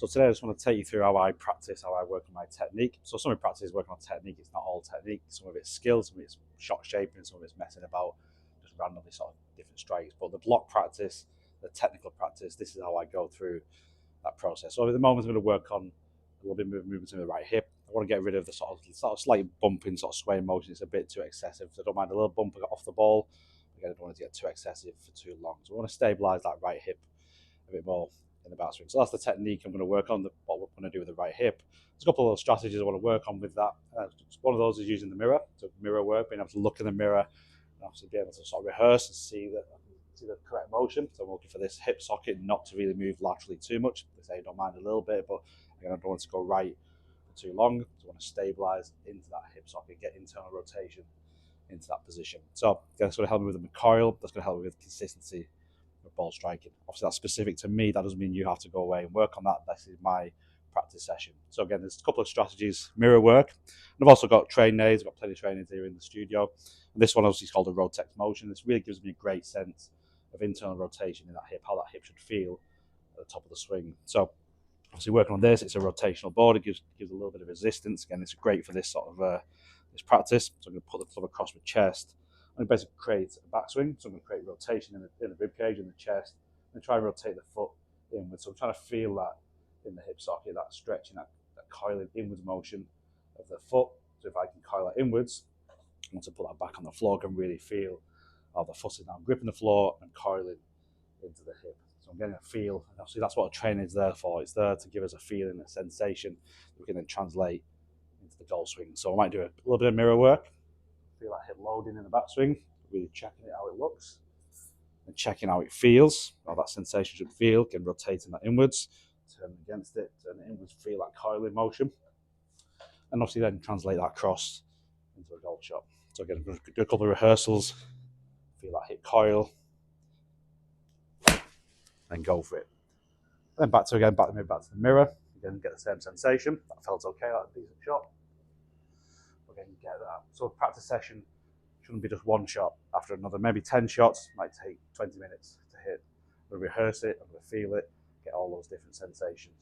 So today I just want to take you through how I practice, how I work on my technique. So some of my practice is working on technique, it's not all technique. Some of it's skill, some of it's shot shaping, some of it's messing about, just randomly sort of different strikes. But the block practice, the technical practice, this is how I go through that process. So at the moment I'm going to work on a little bit of movement in the right hip. I want to get rid of the sort of slight bumping, sort of swaying motion. It's a bit too excessive. So I don't mind a little bump off the ball. Again, I don't want it to get too excessive for too long. So I want to stabilise that right hip a bit more in the backswing. So that's the technique I'm going to work on, what we're going to do with the right hip. There's a couple of strategies I want to work on with that. One of those is using the mirror, so mirror work, being able to look in the mirror and obviously be able to sort of rehearse and see the correct motion. So I'm looking for this hip socket not to really move laterally too much. They say don't mind a little bit, but again, I don't want it to go right for too long. So I want to stabilize into that hip socket, get internal rotation into that position. So that's going to help me with the recoil. That's going to help me with consistency of ball striking. Obviously, that's specific to me. That doesn't mean you have to go away and work on that. This is my practice session. So again, there's a couple of strategies, mirror work. And I've also got train aids. I've got plenty of train aids here in the studio. And this one obviously is called a Rotex Motion. This really gives me a great sense of internal rotation in that hip, how that hip should feel at the top of the swing. So obviously working on this, it's a rotational board. It gives a little bit of resistance. Again, it's great for this sort of this practice. So I'm going to put the club across my chest. I'm going to basically create a backswing. So I'm going to create rotation in the rib cage, in the chest, and try and rotate the foot inwards. So I'm trying to feel that in the hip socket, that stretching, that coiling inwards motion of the foot. So if I can coil that inwards, I want to put that back on the floor, I can really feel how the foot is now gripping the floor and coiling into the hip. So I'm getting a feel, and obviously that's what a trainer is there for. It's there to give us a feeling, a sensation that we can then translate into the golf swing. So I might do a little bit of mirror work, feel that hip loading in the backswing, really checking it how it looks, and checking how it feels, how that sensation should feel, again rotating that inwards, turn against it, turn it inwards, feel that coiling motion, and obviously then translate that across into a golf shot. So again, I'm going to do a couple of rehearsals, feel that hip coil, then go for it. Then back to the mirror, again get the same sensation. That felt okay, that's a decent shot. Again, get that. So a practice session shouldn't be just one shot after another. Maybe 10 shots might take 20 minutes to hit. I'm going to rehearse it, I'm going to feel it, get all those different sensations.